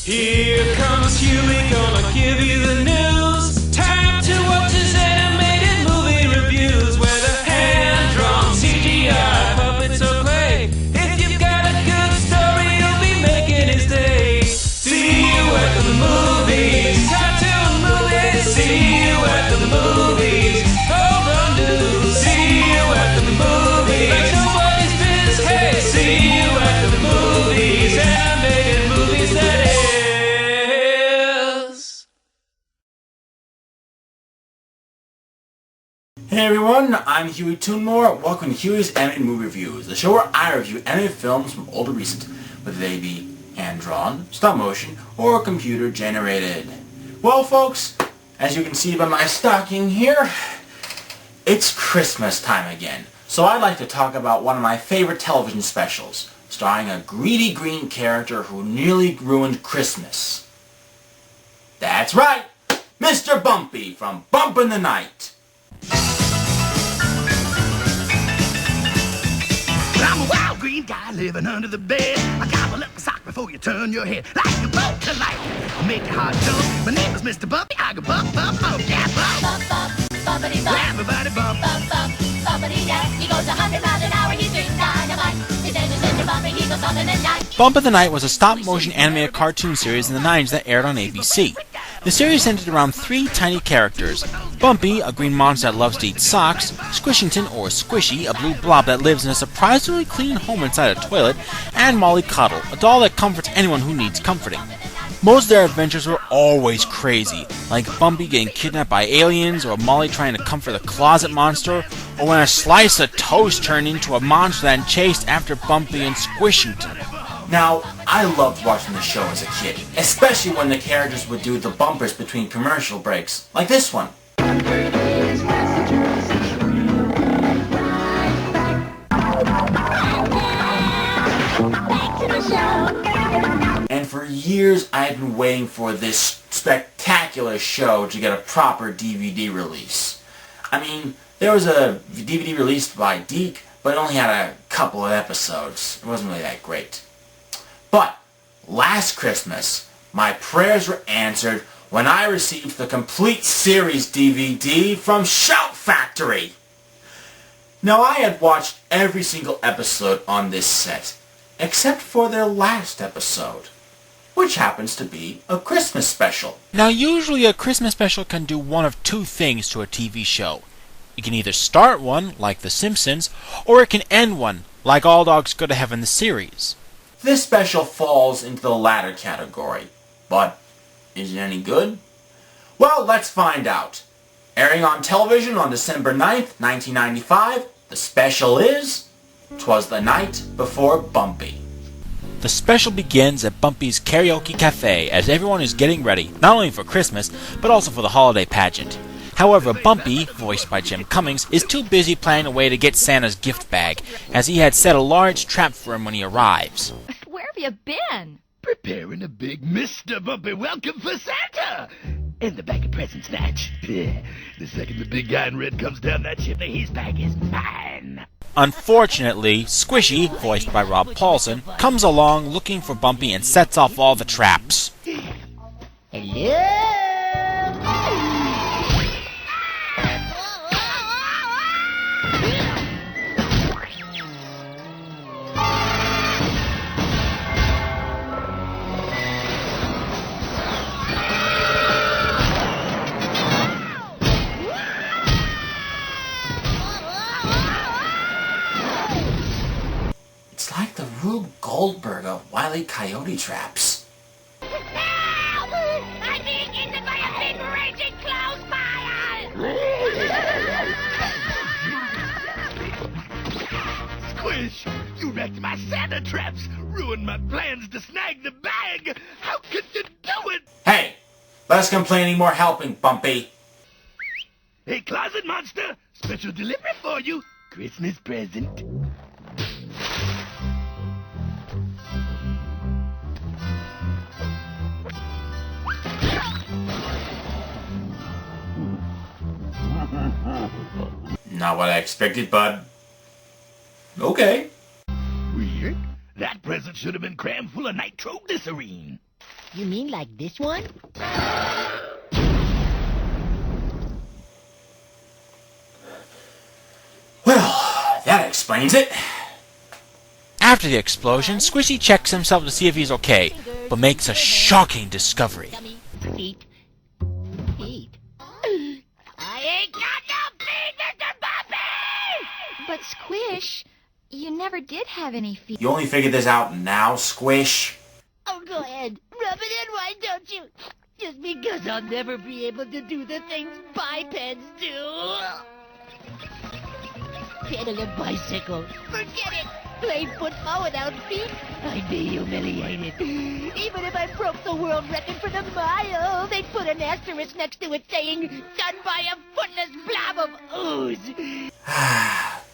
Here comes Hewy, gonna give you the news. Time to watch his animated movie reviews, whether hand-drawn, CGI, puppets or clay. If you've got a good story, you'll be making his day. See you at the movies, cartoon movies. See you at the movies, hold on to. See you at the movies, like nobody's business. Hey, see you at the movies, animated movies that is. Hey everyone, I'm Hewy Toonmore. Welcome to Hewy's Animated Movie Reviews, the show where I review animated films from old to recent, whether they be hand-drawn, stop-motion, or computer-generated. Well folks, as you can see by my stocking here, it's Christmas time again. So I'd like to talk about one of my favorite television specials, starring a greedy green character who nearly ruined Christmas. That's right, Mr. Bumpy from Bump in the Night. I'm a wild green guy living under the bed. I gobble up a sock before you turn your head. Like a bolt to light, make your heart jump. My name is Mr. Bumpy. I go bump, bump, bump, yeah, bump. Bump, bump, bumpity bump. Everybody bump. Bump, bump, bumpity yeah. He goes 100 miles an hour, he's big dynamite. His name is Mr. Bumpy, he goes bumping the night. Bump in the Night was a stop-motion animated cartoon series in the 90s that aired on ABC. The series centered around three tiny characters: Bumpy, a green monster that loves to eat socks; Squishington, or Squishy, a blue blob that lives in a surprisingly clean home inside a toilet; and Molly Cuddle, a doll that comforts anyone who needs comforting. Most of their adventures were always crazy, like Bumpy getting kidnapped by aliens, or Molly trying to comfort the closet monster, or when a slice of toast turned into a monster that chased after Bumpy and Squishington. Now, I loved watching the show as a kid, especially when the characters would do the bumpers between commercial breaks, like this one. And for years, I had been waiting for this spectacular show to get a proper DVD release. I mean, there was a DVD released by Deke, but it only had a couple of episodes. It wasn't really that great. But last Christmas, my prayers were answered when I received the complete series DVD from Shout Factory. Now, I had watched every single episode on this set, except for their last episode, which happens to be a Christmas special. Now, usually a Christmas special can do one of two things to a TV show. It can either start one, like The Simpsons, or it can end one, like All Dogs Go to Heaven the series. This special falls into the latter category, but is it any good? Well, let's find out. Airing on television on December 9th, 1995, the special is Twas the Night Before Bumpy. The special begins at Bumpy's Karaoke Cafe as everyone is getting ready, not only for Christmas, but also for the holiday pageant. However, Bumpy, voiced by Jim Cummings, is too busy planning a way to get Santa's gift bag, as he had set a large trap for him when he arrives. Where have you been? Preparing a big Mr. Bumpy welcome for Santa. And the bag of presents snatch. The second the big guy in red comes down that chimney, his bag is mine. Unfortunately, Squishy, voiced by Rob Paulsen, comes along looking for Bumpy and sets off all the traps. Hello? It's like the Rube Goldberg of Wile E. Coyote traps. Help! I'm being eaten by a big raging clothes pile! Squish, you wrecked my Santa traps, ruined my plans to snag the bag. How could you do it? Hey, less complaining, more helping, Bumpy. Hey, closet monster, special delivery for you. Christmas present. Not what I expected, but okay. Weird. That present should have been crammed full of nitroglycerine. You mean like this one? Well, that explains it. After the explosion, Squishy checks himself to see if he's okay, but makes a shocking discovery. Feet. Feet. I ain't got no feet, Mr. Bumpy! But Squish, you never did have any feet. You only figured this out now, Squish? Oh, go ahead. Rub it in, why don't you? Just because I'll never be able to do the things bipeds do. Pedal a bicycle. Forget it. Play football without feet? I'd be humiliated. Even if I broke the world record for the mile, they'd put an asterisk next to it saying, done by a footless blob of ooze.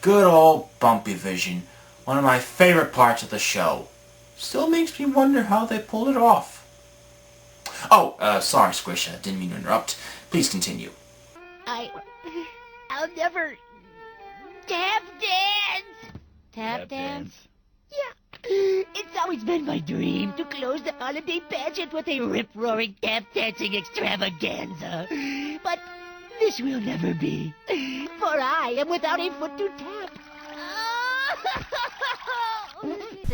Good old Bumpy Vision. One of my favorite parts of the show. Still makes me wonder how they pulled it off. Oh, sorry, Squish. I didn't mean to interrupt. Please continue. I'll never tap dance. Tap dance? Yeah. It's always been my dream to close the holiday pageant with a rip-roaring tap dancing extravaganza. But this will never be, for I am without a foot to tap.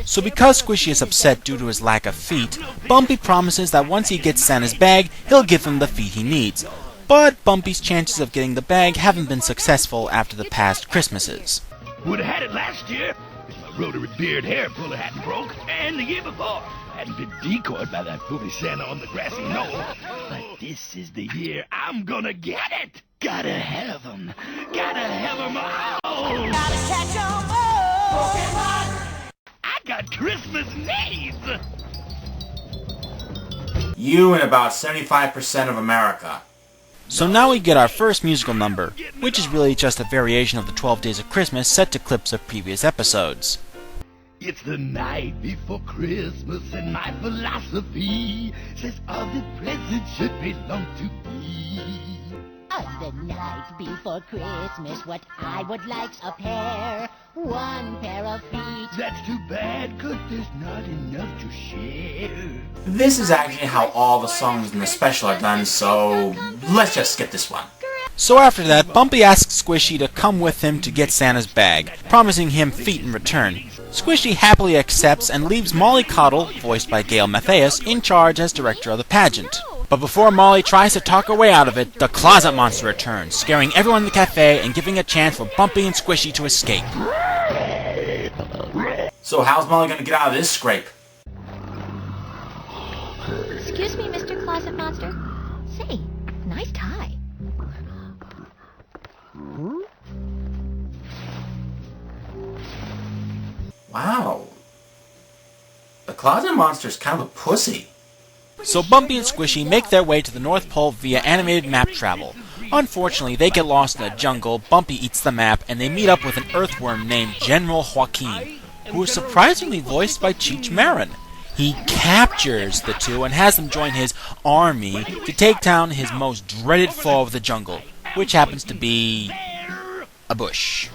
So because Squishy is upset due to his lack of feet, Bumpy promises that once he gets Santa's bag, he'll give him the feet he needs. But Bumpy's chances of getting the bag haven't been successful after the past Christmases. Would have had it last year if my rotary beard hair puller hadn't broke, and the year before I hadn't been decoyed by that booby Santa on the grassy knoll. But this is the year I'm gonna get it. Gotta have 'em. Gotta have 'em all. Gotta catch 'em all. I got Christmas needs. You and about 75% of America. So now we get our first musical number, which is really just a variation of the 12 Days of Christmas set to clips of previous episodes. It's the night before Christmas, and my philosophy says all the presents should belong to me. On the night before Christmas, what I would like's a pair, one pair of feet. That's too bad, 'cause there's not enough to share. This is actually how all the songs in the special are done, so let's just skip this one. So after that, Bumpy asks Squishy to come with him to get Santa's bag, promising him feet in return. Squishy happily accepts and leaves Molly Cottle, voiced by Gail Mathias, in charge as director of the pageant. But before Molly tries to talk her way out of it, the closet monster returns, scaring everyone in the cafe and giving a chance for Bumpy and Squishy to escape. So how's Molly gonna get out of this scrape? Excuse me, Mr. Closet Monster. Say, nice tie. Wow. The closet monster's kind of a pussy. So Bumpy and Squishy make their way to the North Pole via animated map travel. Unfortunately, they get lost in the jungle, Bumpy eats the map, and they meet up with an earthworm named General Joaquin, who is surprisingly voiced by Cheech Marin. He captures the two and has them join his army to take down his most dreaded foe of the jungle, which happens to be a bush.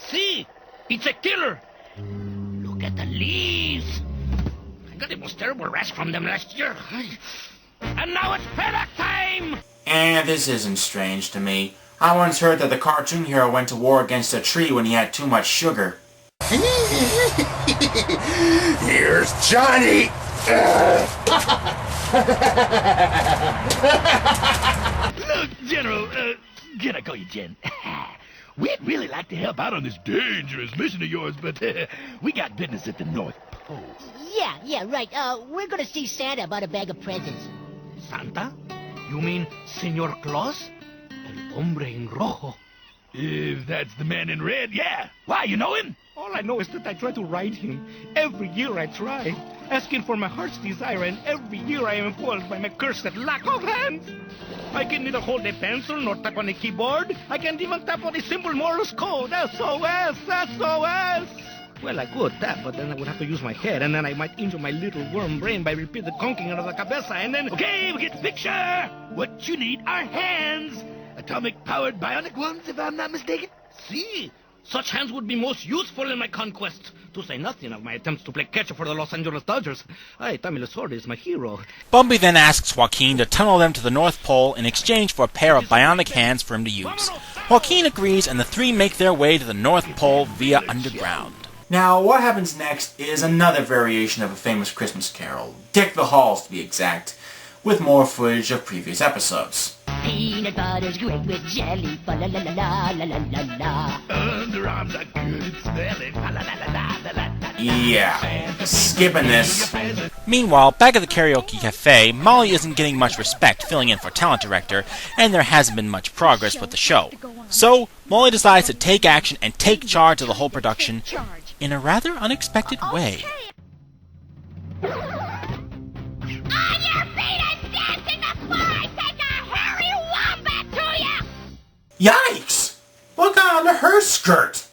See, it's a killer. Look at the leaves. I got the most terrible rash from them last year. And now it's payback time! And this isn't strange to me. I once heard that the cartoon hero went to war against a tree when he had too much sugar. Here's Johnny! Look, General, can I call you Jen? We'd really like to help out on this dangerous mission of yours, but we got business at the North Pole. Yeah, right. We're gonna see Santa about a bag of presents. Santa? You mean Señor Claus? El hombre en rojo. If that's the man in red, yeah. Why, you know him? All I know is that I try to ride him. Every year I try, asking for my heart's desire, and every year I am foiled by my cursed lack of hands. I can neither hold a pencil nor tap on a keyboard. I can't even tap on the simple Morse code. SOS! SOS! Well, I could tap, but then I would have to use my head, and then I might injure my little worm brain by repeat the conking of the cabeza, and then... Okay, we get the picture. What you need are hands. Atomic-powered bionic ones, if I'm not mistaken. See, such hands would be most useful in my conquest. To say nothing of my attempts to play catcher for the Los Angeles Dodgers. Tommy Lasorda is my hero. Bumpy then asks Joaquin to tunnel them to the North Pole in exchange for a pair of bionic hands for him to use. Joaquin agrees, and the three make their way to the North Pole via underground. Now, what happens next is another variation of a famous Christmas carol, Deck the Halls to be exact, with more footage of previous episodes. Peanut butter's great with jelly, fa la la la la la la la la. Underarms are good smelling. La la la la la la la. Yeah, skipping this. Meanwhile, back at the karaoke cafe, Molly isn't getting much respect filling in for talent director, and there hasn't been much progress with the show. So, Molly decides to take action and take charge of the whole production in a rather unexpected way. On your feet and dancing before I take a hairy wombat to you! Yikes! What got under her skirt?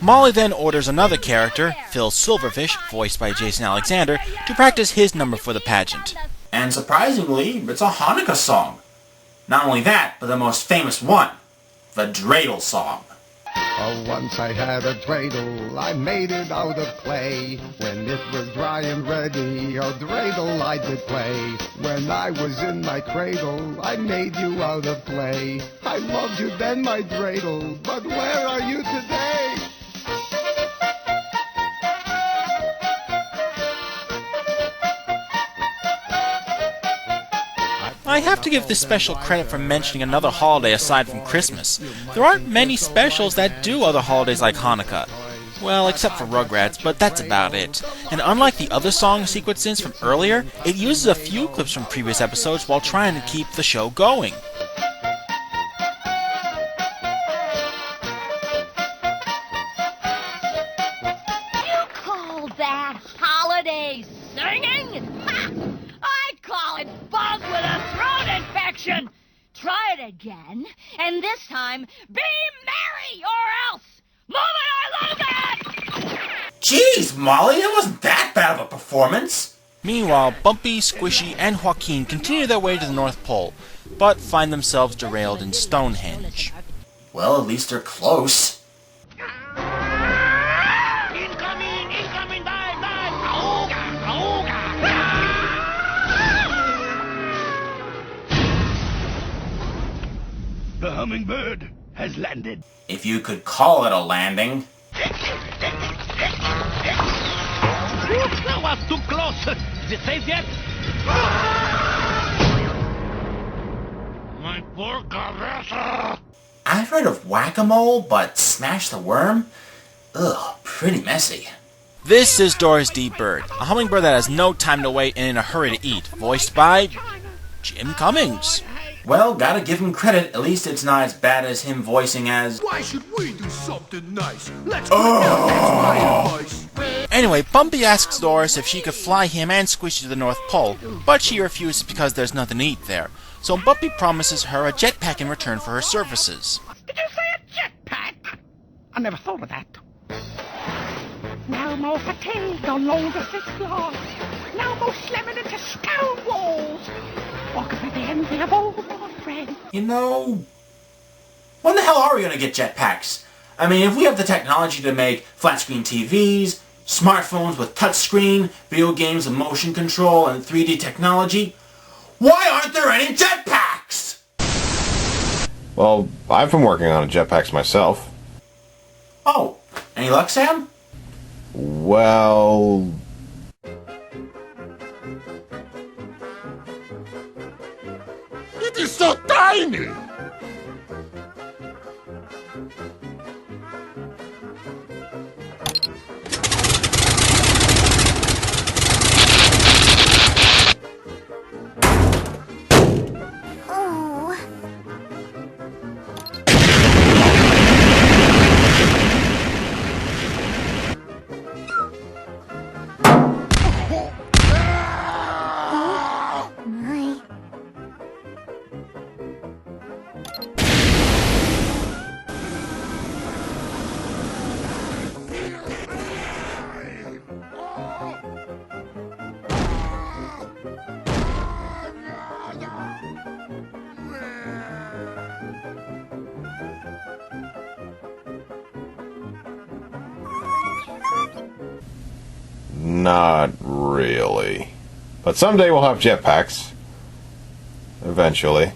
Molly then orders another character, Phil Silverfish, voiced by Jason Alexander, to practice his number for the pageant. And surprisingly, it's a Hanukkah song. Not only that, but the most famous one, the dreidel song. Oh, once I had a dreidel, I made it out of clay. When it was dry and ready, a dreidel I did play. When I was in my cradle, I made you out of clay. I loved you then, my dreidel, but where are you today? I have to give this special credit for mentioning another holiday aside from Christmas. There aren't many specials that do other holidays like Hanukkah. Well, except for Rugrats, but that's about it. And unlike the other song sequences from earlier, it uses a few clips from previous episodes while trying to keep the show going. You call that holiday singing? Ha! I call it bug with a throat infection. Try it again, and this time, be merry or else. Move it or lose it! Jeez, Molly, it wasn't that bad of a performance. Meanwhile, Bumpy, Squishy, and Joaquin continue their way to the North Pole, but find themselves derailed in Stonehenge. Well, at least they're close. Incoming, dive! Auga, auga! The hummingbird has landed. If you could call it a landing. That was too close. Is it safe yet? My poor cabeza. I've heard of whack-a-mole, but smash the worm? Ugh, pretty messy. This is Doris D. Bird, a hummingbird that has no time to wait and in a hurry to eat, voiced by Jim Cummings. Well, gotta give him credit, at least it's not as bad as him voicing as... Why should we do something nice? Let's that's my advice. Anyway, Bumpy asks Doris if she could fly him and Squishy to the North Pole, but she refuses because there's nothing to eat there. So Bumpy promises her a jetpack in return for her services. Did you say a jetpack? I never thought of that. No more fatigue, no longer sit long. No more slamming into stone walls. Walking with the envy of all my friends. You know... when the hell are we gonna get jetpacks? I mean, if we have the technology to make flat-screen TVs, smartphones with touchscreen, video games with motion control, and 3D technology, why aren't there any jetpacks? Well, I've been working on a jetpacks myself. Oh, any luck, Sam? Well... It is so tiny! Not really. But someday we'll have jetpacks. Eventually.